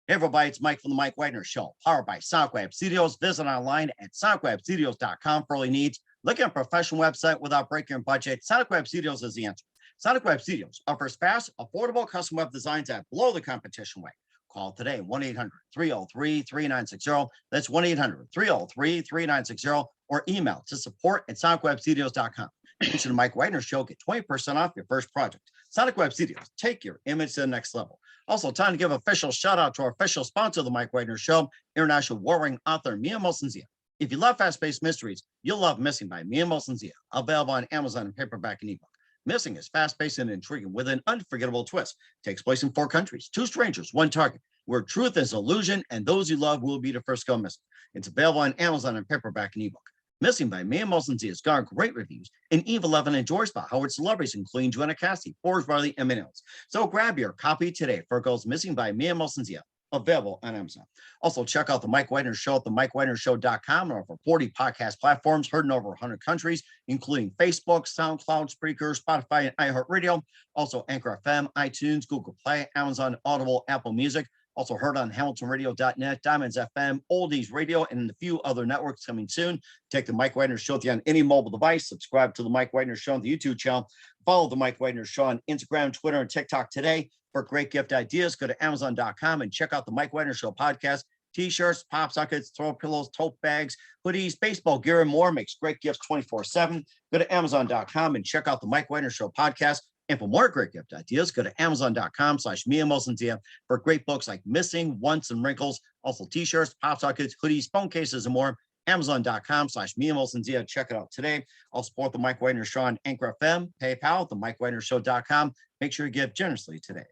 Hey everybody, it's Mike from the Mike Wagner Show, powered by SoundWeb Studios. Visit online at soundwebstudios.com for all your needs. Look at a professional website without breaking your budget. SoundWeb Studios is the answer. SoundWeb Studios offers fast, affordable custom web designs that blow the competition away. Call today, 1-800-303-3960. That's 1-800-303-3960, or email to support@sonicwebstudios.com. Mention the Mike Wagner Show, get 20% off your first project. Sonic Web Studios, take your image to the next level. Also, time to give official shout out to our official sponsor of the Mike Wagner Show, international warring author Mia Mosensia. If you love fast-paced mysteries, you'll love Missing by Mia Mosensia, available on Amazon in paperback and ebook. Missing is fast-paced and intriguing with an unforgettable twist. Takes place in 4 countries, 2 strangers, 1 target, where truth is illusion and those you love will be the first go missing. It's available on Amazon in paperback and ebook. Missing by Mia Mosensia has garnered great reviews, and Eve 11 enjoys by Howard celebrities, including Joanna Cassidy, Forrest Riley, and many others. So grab your copy today for Girls Missing by Mia Mosensia, available on Amazon. Also, check out the Mike Wagner Show at themikewagnershow.com and over 40 podcast platforms heard in over 100 countries, including Facebook, SoundCloud, Spreaker, Spotify, and iHeartRadio. Also, Anchor FM, iTunes, Google Play, Amazon, Audible, Apple Music. Also heard on HamiltonRadio.net, Diamonds FM, Oldies Radio, and a few other networks coming soon. Take the Mike Wagner Show on any mobile device. Subscribe to the Mike Wagner Show on the YouTube channel. Follow the Mike Wagner Show on Instagram, Twitter, and TikTok today. For great gift ideas, go to Amazon.com and check out the Mike Wagner Show podcast. T-shirts, pop sockets, throw pillows, tote bags, hoodies, baseball gear, and more. Makes great gifts 24/7. Go to Amazon.com and check out the Mike Wagner Show podcast. And for more great gift ideas, go to Amazon.com/Mia Mosensia for great books like Missing, Once, and Wrinkles. Also t-shirts, pop sockets, hoodies, phone cases, and more. Amazon.com/Mia Mosensia. Check it out today. I'll support the Mike Wagner Show on Anchor FM, PayPal, the MikeWagnerShow.com. Make sure you give generously today.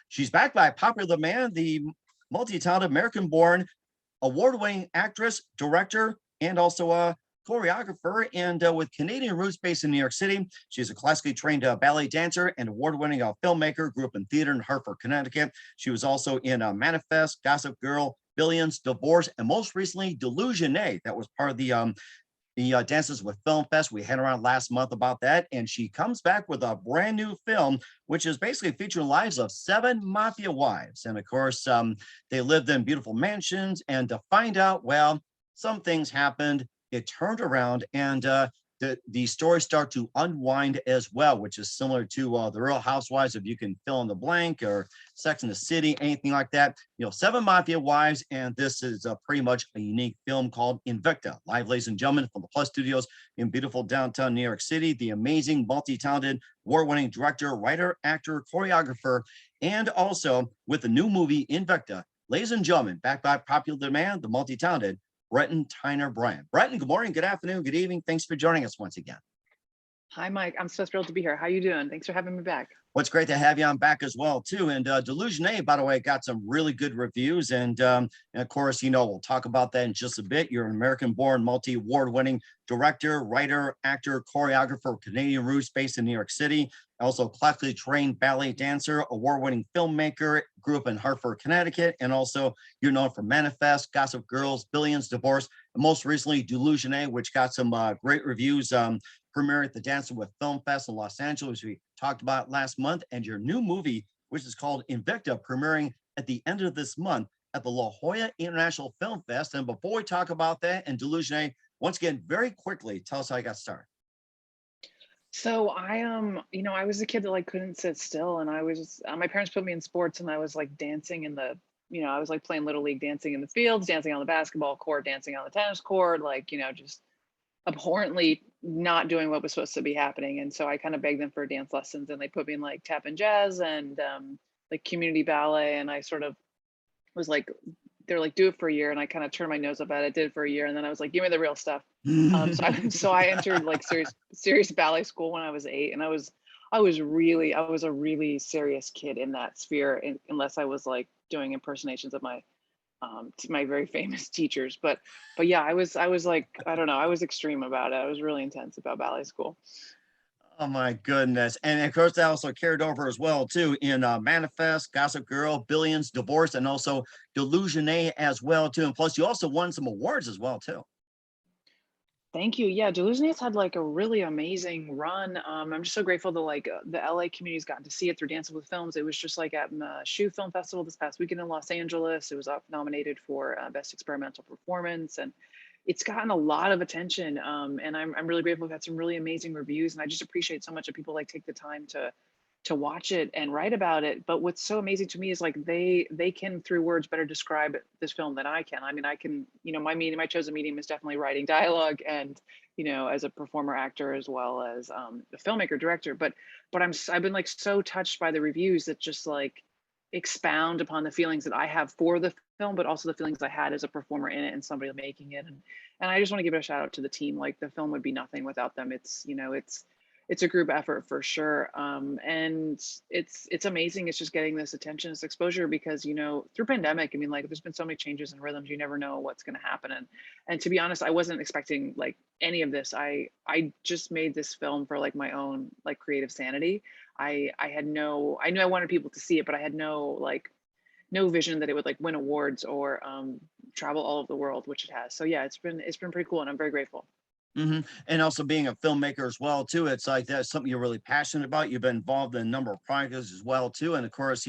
She's backed by popular demand, the multi-talented American-born award-winning actress, director, and also a choreographer, and with Canadian roots based in New York City. She's a classically trained ballet dancer and award-winning filmmaker, grew up in theater in Hartford, Connecticut. She was also in Manifest, Gossip Girl, Billions, Divorce, and most recently Delusione. That was part of the Dances with Film Fest. We had around last month about that, and she comes back with a brand new film, which is basically featuring lives of 7 mafia wives. And of course, they lived in beautiful mansions, and to find out, well, some things happened. It turned around, and the stories start to unwind as well, which is similar to the Real Housewives, if you can fill in the blank, or Sex in the City, anything like that. 7 mafia wives, and this is pretty much a unique film called INVICTA. Live, ladies and gentlemen, from the Plus Studios in beautiful downtown New York City. The amazing, multi-talented, award-winning director, writer, actor, choreographer, and also with the new movie INVICTA, ladies and gentlemen, backed by popular demand, the multi-talented Breton Tyner-Bryan. Breton, good morning, good afternoon, good evening. Thanks for joining us once again. Hi, Mike. I'm so thrilled to be here. How you doing? Thanks for having me back. Well, it's great to have you on back as well, too. And Delusione, by the way, got some really good reviews. And of course, we'll talk about that in just a bit. You're an American-born, multi-award-winning director, writer, actor, choreographer, Canadian roots based in New York City. Also classically trained ballet dancer, award-winning filmmaker, grew up in Hartford, Connecticut. And also you're known for Manifest, Gossip Girls, Billions, Divorce, and most recently Delusione, which got some great reviews. Premiere at the Dancing with Film Fest in Los Angeles, we talked about last month, and your new movie, which is called INVICTA, premiering at the end of this month at the La Jolla International Film Fest. And before we talk about that and Delusione, once again, very quickly, tell us how you got started. So I was a kid that couldn't sit still, and I was my parents put me in sports, and I was dancing in the, I was playing Little League, dancing in the fields, dancing on the basketball court, dancing on the tennis court, just abhorrently not doing what was supposed to be happening. And so I kind of begged them for dance lessons, and they put me in tap and jazz and community ballet. And I sort of was they're do it for a year. And I kind of turned my nose up at it, did it for a year. And then I was give me the real stuff. So I entered serious ballet school when I was 8. And I was a really serious kid in that sphere, unless I was doing impersonations of my very famous teachers. But yeah, I was I don't know, I was extreme about it. I was really intense about ballet school. Oh my goodness. And of course that also carried over as well too in Manifest, Gossip Girl, Billions, Divorce, and also Delusione as well too. And plus you also won some awards as well too. Thank you. Yeah, Delusione's had like a really amazing run. I'm just so grateful that like the LA community's gotten to see it through Dancing with Films. It was just like at the Shoe Film Festival this past weekend in Los Angeles. It was up nominated for Best Experimental Performance, and it's gotten a lot of attention. And I'm really grateful. We've had some really amazing reviews, and I just appreciate so much that people like take the time to watch it and write about it. But what's so amazing to me is like they can through words better describe this film than I can. I mean, I can, my chosen medium is definitely writing dialogue and, as a performer, actor, as well as a filmmaker, director. But I've been like so touched by the reviews that just like expound upon the feelings that I have for the film, but also the feelings I had as a performer in it and somebody making it. And I just want to give it a shout out to the team. Like the film would be nothing without them. It's a group effort for sure. And it's amazing. It's just getting this attention, this exposure, because, through pandemic, I mean, like there's been so many changes and rhythms, you never know what's going to happen. And to be honest, I wasn't expecting like any of this. I just made this film for like my own, like creative sanity. I knew I wanted people to see it, but I had no vision that it would like win awards or travel all over the world, which it has. So yeah, it's been pretty cool. And I'm very grateful. And also being a filmmaker as well too, it's like that's something you're really passionate about. You've been involved in a number of projects as well too, and of course,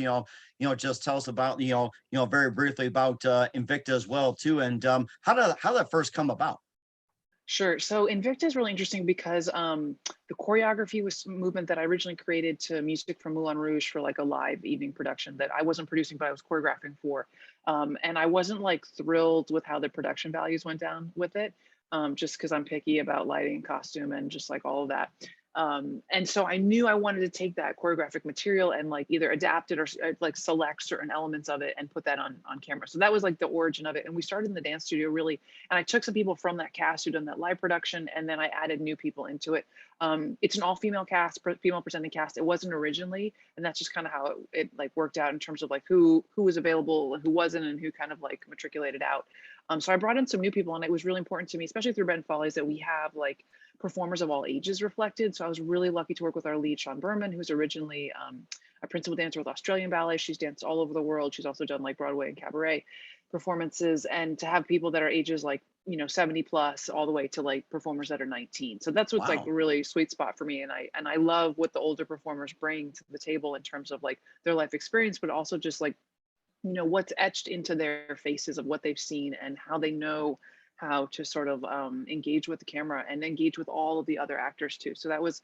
just tell us about very briefly about Invicta as well too, and how did that first come about? Sure. So Invicta is really interesting because the choreography was a movement that I originally created to music from Moulin Rouge for like a live evening production that I wasn't producing, but I was choreographing for. And I wasn't like thrilled with how the production values went down with it, just because I'm picky about lighting, costume, and just like all of that. And so I knew I wanted to take that choreographic material and like either adapt it or like select certain elements of it and put that on camera. So that was like the origin of it. And we started in the dance studio really, and I took some people from that cast who done that live production, and then I added new people into it. It's an all-female cast, female presenting cast. It wasn't originally, and that's just kind of how it like worked out in terms of like who was available and who wasn't, and who kind of like matriculated out. So I brought in some new people, and it was really important to me, especially through Ben Follies, that we have like performers of all ages reflected. So I was really lucky to work with our lead, Sean Berman, who's originally a principal dancer with Australian Ballet. She's danced all over the world. She's also done like Broadway and cabaret performances, and to have people that are ages like 70 plus all the way to like performers that are 19. So that's what's like Wow. a really sweet spot for me. And I love what the older performers bring to the table in terms of like their life experience, but also just like what's etched into their faces of what they've seen and how they know how to sort of engage with the camera and engage with all of the other actors too. So that was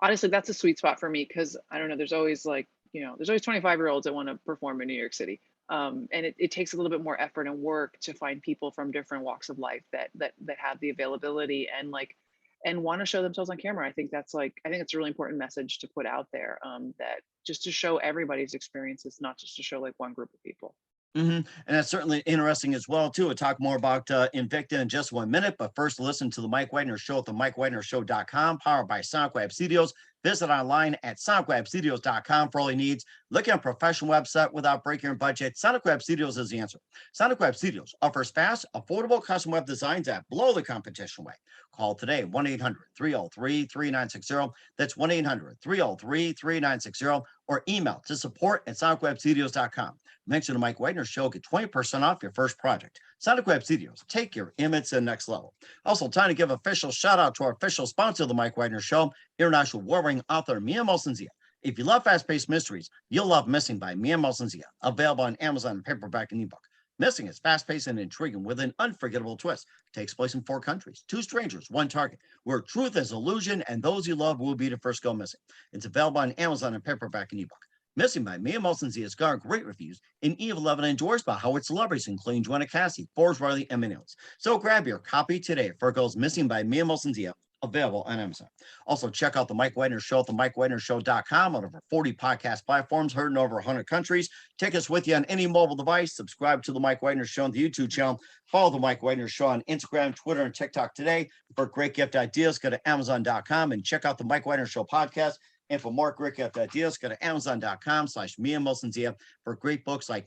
honestly, that's a sweet spot for me, because I don't know, there's always like, there's always 25-year-olds that want to perform in New York City. And it takes a little bit more effort and work to find people from different walks of life that have the availability and like and want to show themselves on camera. I think it's a really important message to put out there, that just to show everybody's experiences, not just to show like one group of people. And that's certainly interesting as well too. We'll talk more about Invicta in just 1 minute, but first listen to the Mike Wagner Show at the MikeWagnerShow.com, powered by SoundWeb Studios. Visit online at SoundWebStudios.com for all your needs. Look at a professional website without breaking your budget. SonicWeb Studios is the answer. SonicWeb Studios offers fast, affordable custom web designs that blow the competition away. Call today, 1-800-303-3960. That's 1-800-303-3960, or email to support@SonicWebStudios.com. Mention the Mike Wagner Show, get 20% off your first project. Sonic Web Studios, take your image to the next level. Also, time to give official shout out to our official sponsor of the Mike Wagner Show, international award-winning author Mia Molson-Zia. If you love fast-paced mysteries, you'll love Missing by Mia Molson-Zia, available on Amazon in paperback and ebook. Missing is fast-paced and intriguing with an unforgettable twist. It takes place in 4 countries, 2 strangers, 1 target, where truth is illusion and those you love will be the first go missing. It's available on Amazon in paperback and ebook. Missing by Mia Molson-Zia has garnered great reviews, and E11 enjoys by how its celebrities, including Joanna Cassie, Forbes Riley, and many others. So grab your copy today for Girls Missing by Mia Molson-Zia, available on Amazon. Also, check out the Mike Wagner Show at the MikeWagnerShow.com on over 40 podcast platforms, heard in over 100 countries. Take us with you on any mobile device. Subscribe to the Mike Wagner Show on the YouTube channel. Follow the Mike Wagner Show on Instagram, Twitter, and TikTok today. For great gift ideas, go to Amazon.com and check out the Mike Wagner Show podcast. And for more great gift ideas, go to Amazon.com/Mia Molson-Zia for great books like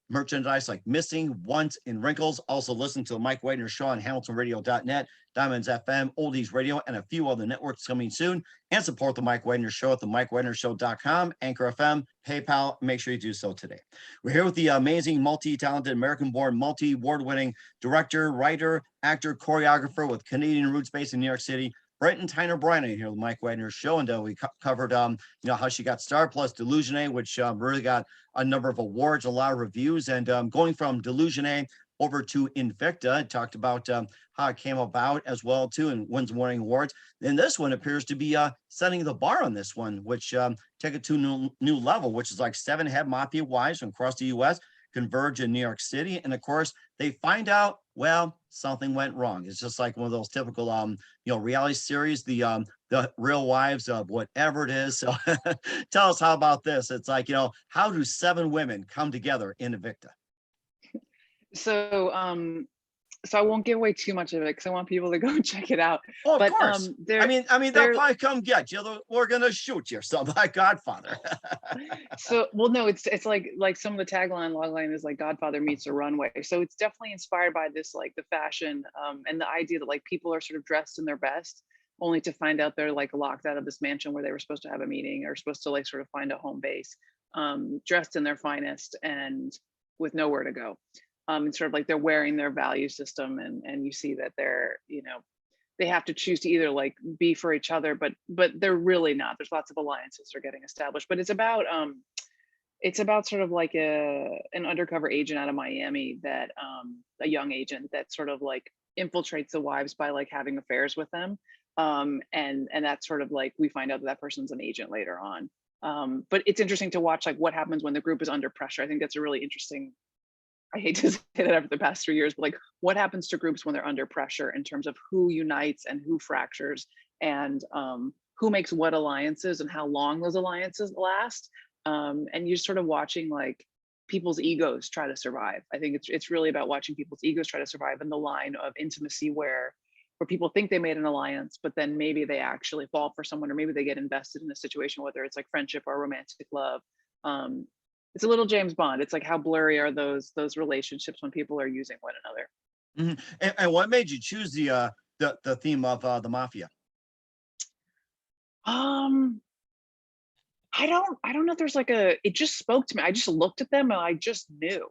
merchandise like Missing, Once, and Wrinkles. Also listen to the Mike Wagner Show on HamiltonRadio.net, Diamonds FM, Oldies Radio, and a few other networks coming soon. And support the Mike Wagner Show at the MikeWagnerShow.com, Anchor FM, PayPal. Make sure you do so today. We're here with the amazing, multi-talented, American-born, multi-award-winning director, writer, actor, choreographer with Canadian roots based in New York City, Breton Tyner-Bryan here with Mike Wagner Show, and we covered how she got started, plus Delusione, which really got a number of awards, a lot of reviews, and going from Delusione over to INVICTA, talked about how it came about as well too, and wins winning awards. And this one appears to be setting the bar on this one, which take it to a new level, which is like 7 head mafia wives from across the U.S. converge in New York City, and of course they find out, well, something went wrong. It's just like one of those typical reality series, the real wives of whatever it is. So tell us, how about this? It's like, how do 7 women come together in INVICTA? So I won't give away too much of it because I want people to go and check it out. Oh, of but course. I mean, they'll probably come get you. We're gonna shoot you, something like Godfather. No, it's like some of the logline is like Godfather meets a runway. So it's definitely inspired by this, like the fashion and the idea that like people are sort of dressed in their best, only to find out they're like locked out of this mansion where they were supposed to have a meeting or supposed to like sort of find a home base, dressed in their finest and with nowhere to go. And sort of like they're wearing their value system, and you see that they're, they have to choose to either like be for each other, but they're really not. There's lots of alliances that are getting established, but it's about sort of like an undercover agent out of Miami that a young agent that sort of like infiltrates the wives by like having affairs with them, and that's sort of like we find out that person's an agent later on. But it's interesting to watch like what happens when the group is under pressure. I think that's a really interesting, I hate to say that over the past 3 years, but like what happens to groups when they're under pressure in terms of who unites and who fractures, and who makes what alliances and how long those alliances last. And you're sort of watching like people's egos try to survive. I think it's really about watching people's egos try to survive in the line of intimacy where people think they made an alliance, but then maybe they actually fall for someone, or maybe they get invested in a situation, whether it's like friendship or romantic love. It's a little James Bond. It's like, how blurry are those relationships when people are using one another? Mm-hmm. And what made you choose the theme of the mafia? I don't know if there's like it just spoke to me. I just looked at them and I just knew.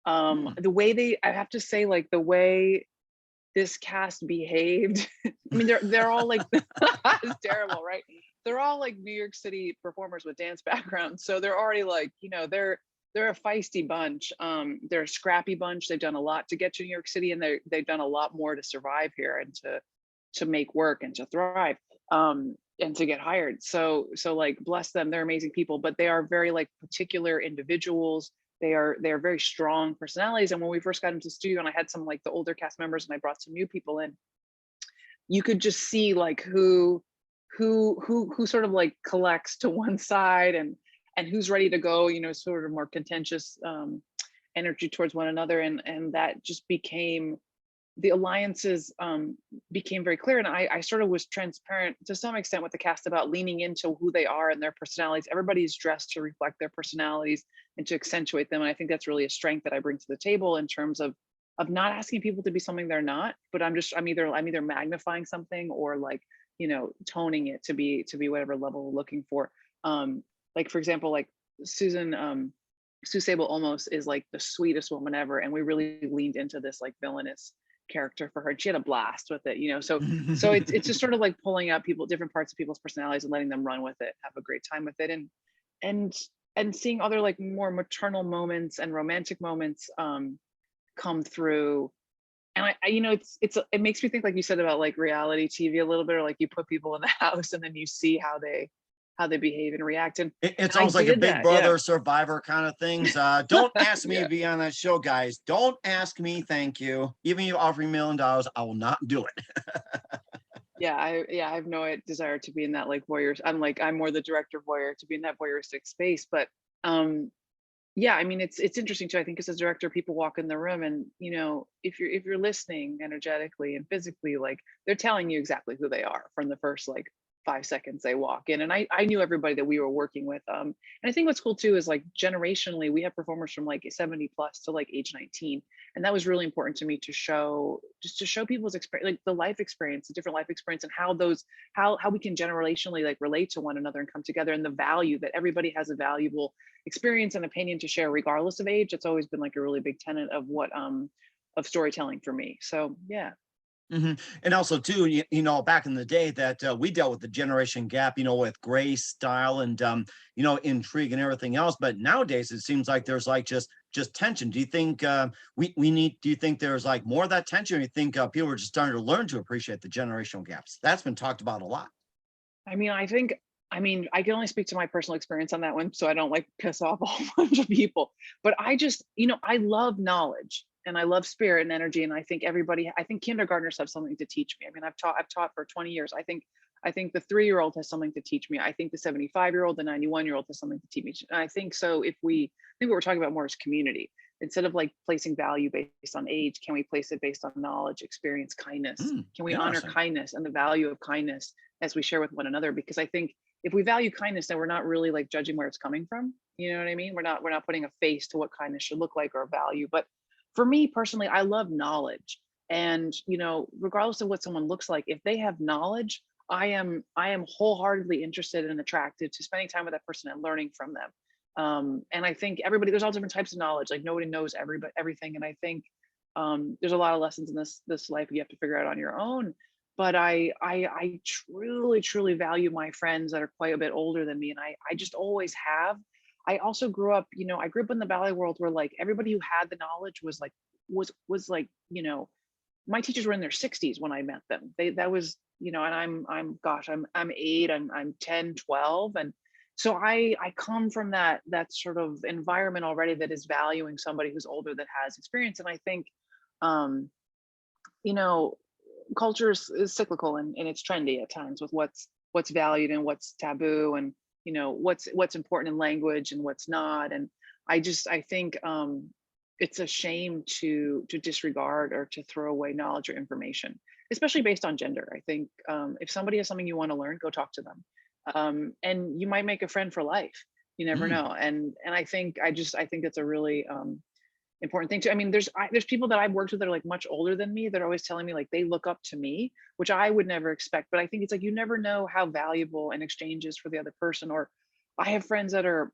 The way I have to say, like the way this cast behaved. I mean, they're all like, it's terrible, right? They're all like New York City performers with dance backgrounds. So they're already like, they're a feisty bunch. They're a scrappy bunch. They've done a lot to get to New York City, and they've done a lot more to survive here and to make work and to thrive, and to get hired. So like, bless them, they're amazing people, but they are very like particular individuals. They're very strong personalities. And when we first got into the studio and I had some like the older cast members and I brought some new people in, you could just see like who sort of like collects to one side and who's ready to go, sort of more contentious energy towards one another. And that just became, the alliances became very clear. And I sort of was transparent to some extent with the cast about leaning into who they are and their personalities. Everybody's dressed to reflect their personalities and to accentuate them. And I think that's really a strength that I bring to the table in terms of not asking people to be something they're not, but I'm either magnifying something or like, toning it to be whatever level we're looking for. Like for example, like Sue Sable almost is like the sweetest woman ever. And we really leaned into this like villainous character for her. And she had a blast with it, so it's just sort of like pulling out different parts of people's personalities and letting them run with it, have a great time with it, and seeing other like more maternal moments and romantic moments come through. And I it makes me think, like you said, about like reality TV a little bit, or like you put people in the house and then you see how they behave and react. And it's almost like a Big Brother Survivor kind of things. Don't ask me to be on that show, guys. Don't ask me. Thank you. Even you offering $1 million, I will not do it. I have no desire to be in that like voyeur. I'm more the director voyeur, to be in that voyeuristic space. But I mean, it's interesting too. I think as a director, people walk in the room and, if you're listening energetically and physically, like they're telling you exactly who they are from the first like 5 seconds they walk in. And I knew everybody that we were working with. And I think what's cool too is like generationally, we have performers from like 70 plus to like age 19. And that was really important to me to show, just to show people's experience, like the life experience, the different life experience, and how those, how we can generationally like relate to one another and come together, and the value that everybody has a valuable experience and opinion to share regardless of age. It's always been like a really big tenet of what of storytelling for me. So yeah. Mhm. And also too, back in the day that we dealt with the generation gap, with grace, style, and intrigue and everything else. But nowadays it seems like there's like just tension. Do you think we need? Do you think there's like more of that tension? Or you think people are just starting to learn to appreciate the generational gaps? That's been talked about a lot. I mean, I can only speak to my personal experience on that one, so I don't like piss off a whole bunch of people. But I just, I love knowledge and I love spirit and energy. And I think kindergartners have something to teach me. I mean, I've taught for 20 years. I think the 3-year-old has something to teach me. I think the 75-year-old, the 91-year-old has something to teach me. And I think so. I think what we're talking about more is community. Instead of like placing value based on age, can we place it based on knowledge, experience, kindness? Can we honor Interesting. kindness and the value of kindness as we share with one another? Because I think if we value kindness, then we're not really like judging where it's coming from. You know what I mean? We're not putting a face to what kindness should look like or a value. But for me personally, I love knowledge. And regardless of what someone looks like, if they have knowledge, I am wholeheartedly interested and attracted to spending time with that person and learning from them. And I think there's all different types of knowledge. Like nobody knows everything. And I think there's a lot of lessons in this life you have to figure out on your own. But I truly, truly value my friends that are quite a bit older than me. And I just always have. I also I grew up in the ballet world where like everybody who had the knowledge was like, my teachers were in their 60s when I met them. That was, and I'm gosh, I'm 8, I'm 10, 12. And so I come from that sort of environment already that is valuing somebody who's older that has experience. And I think um, you know, culture is cyclical and it's trendy at times with what's valued and what's taboo, and what's important in language and what's not. And I think it's a shame to disregard or to throw away knowledge or information, especially based on gender. I think if somebody has something you want to learn, go talk to them, and you might make a friend for life. You never Mm. know. And I think it's a really important thing too. I mean, there's people that I've worked with that are like much older than me that are always telling me like they look up to me, which I would never expect. But I think it's like you never know how valuable an exchange is for the other person. Or I have friends that are,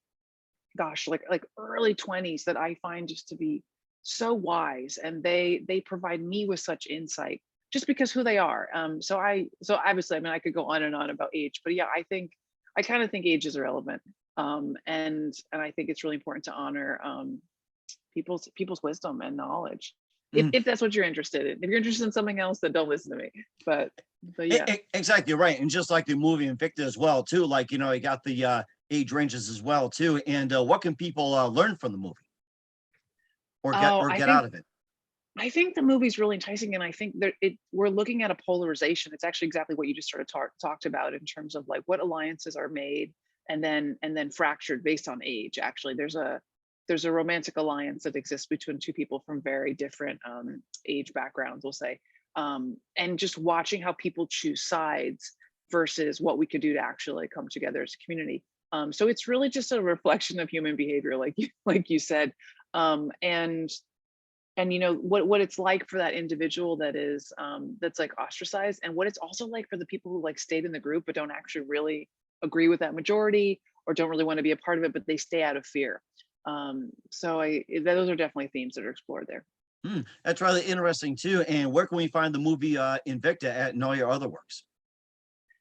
gosh, like early 20s that I find just to be so wise, and they provide me with such insight just because who they are. So obviously, I mean, I could go on and on about age, but yeah, I kind of think age is irrelevant. And I think it's really important to honor people's wisdom and knowledge, Mm. if that's what you're interested in. If you're interested in something else, then don't listen to me. But yeah. Exactly right, and just like the movie Invicta as well too. Like you got the age ranges as well too. And what can people learn from the movie or get Oh, or I get think out of it? I think the movie's really enticing, and I think that we're looking at a polarization. It's actually exactly what you just sort of talked about in terms of like what alliances are made and then fractured based on age. Actually, there's a romantic alliance that exists between two people from very different age backgrounds, we'll say, and just watching how people choose sides versus what we could do to actually come together as a community. So it's really just a reflection of human behavior, like you said, and what it's like for that individual that's like ostracized, and what it's also like for the people who like stayed in the group but don't actually really agree with that majority or don't really want to be a part of it, but they stay out of fear. So those are definitely themes that are explored there. That's really interesting too. And where can we find the movie Invicta at and all your other works?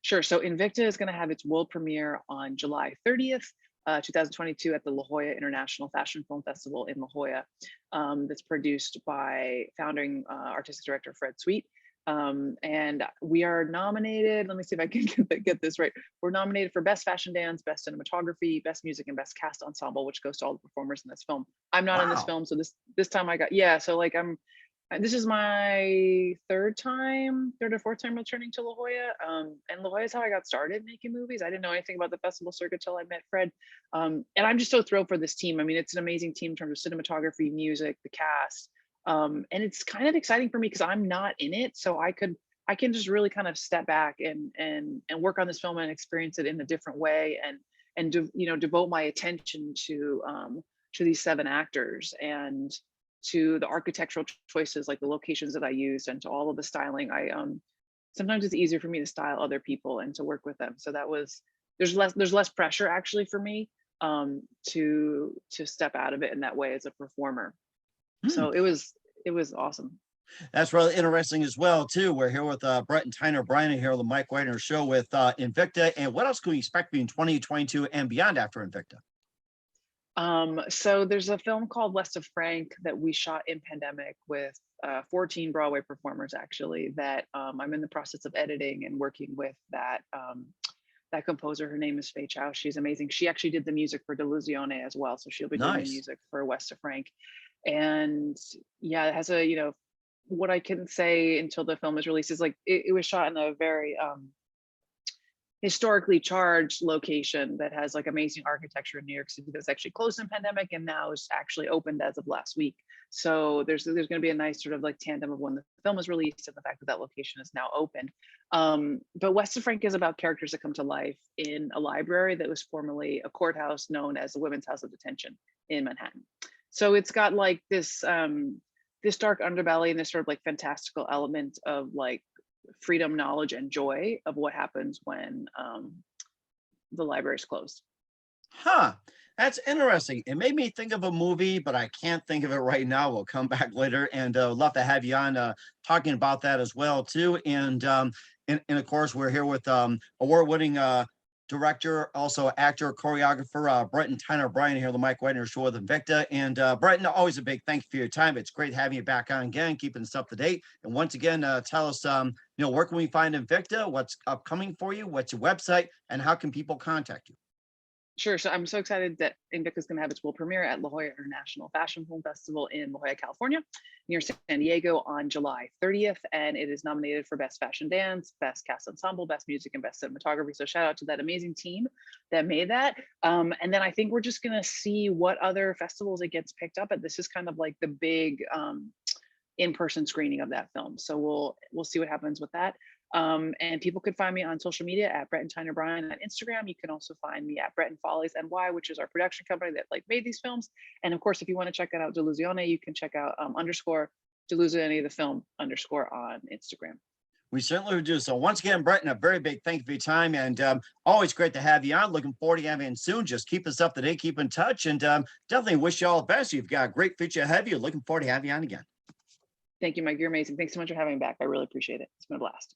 Sure. So Invicta is going to have its world premiere on July 30th, 2022 at the La Jolla International Fashion Film Festival in La Jolla. That's produced by founding artistic director Fred Sweet. And we are nominated. Let me see if I can get this right. We're nominated for Best Fashion Dance, Best Cinematography, Best Music, and Best Cast Ensemble, which goes to all the performers in this film. I'm not in this Wow. film, so this time I got, yeah. So like this is my third or fourth time returning to La Jolla. And La Jolla is how I got started making movies. I didn't know anything about the festival circuit till I met Fred. And I'm just so thrilled for this team. I mean, it's an amazing team in terms of cinematography, music, the cast. And it's kind of exciting for me because I'm not in it. So I can just really kind of step back and work on this film and experience it in a different way, and devote my attention to these 7 actors, and to the architectural choices, like the locations that I used, and to all of the styling. I sometimes it's easier for me to style other people and to work with them. So that was, there's less pressure actually for me to step out of it in that way as a performer. Hmm. So it was awesome. That's really interesting as well, too. We're here with Breton Tyner-Bryan here on the Mike Wagner Show with INVICTA. And what else can we expect in 2022 and beyond after INVICTA? So there's a film called West of Frank that we shot in pandemic with 14 Broadway performers, actually, that I'm in the process of editing and working with that composer. Her name is Faye Chow. She's amazing. She actually did the music for Delusione as well. So she'll be doing the Nice. music for West of Frank. And yeah, it has a, what I can say until the film is released is like, it was shot in a very historically charged location that has like amazing architecture in New York City that's actually closed in pandemic and now is actually opened as of last week. So there's going to be a nice sort of like tandem of when the film is released and the fact that that location is now open. But West of Frank is about characters that come to life in a library that was formerly a courthouse known as the Women's House of Detention in Manhattan. So it's got like this dark underbelly and this sort of like fantastical element of like freedom, knowledge, and joy of what happens when the library is closed. Huh. That's interesting. It made me think of a movie, but I can't think of it right now. We'll come back later, and love to have you on talking about that as well too. And of course, we're here with award-winning director, also actor, choreographer, Breton Tyner-Bryan here on the Mike Wagner Show with INVICTA. And Breton, always a big thank you for your time. It's great having you back on again, keeping us up to date. And once again, tell us, where can we find INVICTA? What's upcoming for you? What's your website? And how can people contact you? Sure. So I'm so excited that INVICTA is going to have its world premiere at La Jolla International Fashion Film Festival in La Jolla, California, near San Diego on July 30th. And it is nominated for Best Fashion Dance, Best Cast Ensemble, Best Music, and Best Cinematography. So shout out to that amazing team that made that. And then I think we're just going to see what other festivals it gets picked up at. This is kind of like the big in-person screening of that film. So we'll see what happens with that. And people could find me on social media at Breton Tyner-Bryan on Instagram. You can also find me at Breton Follies NY, which is our production company that like made these films. And of course, if you want to check out Delusione, you can check out _ Delusione the film _ on Instagram. We certainly would do. So once again, Breton, a very big thank you for your time, and always great to have you on. Looking forward to having you soon. Just keep us up to date, keep in touch, and definitely wish you all the best. You've got a great future ahead of you. Looking forward to having you on again. Thank you, Mike. You're amazing. Thanks so much for having me back. I really appreciate it. It's been a blast.